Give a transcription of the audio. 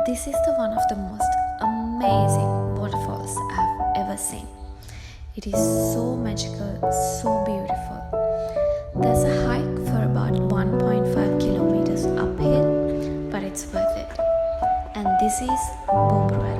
This is the one of the most amazing waterfalls I've ever seen. It is so magical, so beautiful. There's a hike for about 1.5 kilometers uphill, but it's worth it. And this is Boomera.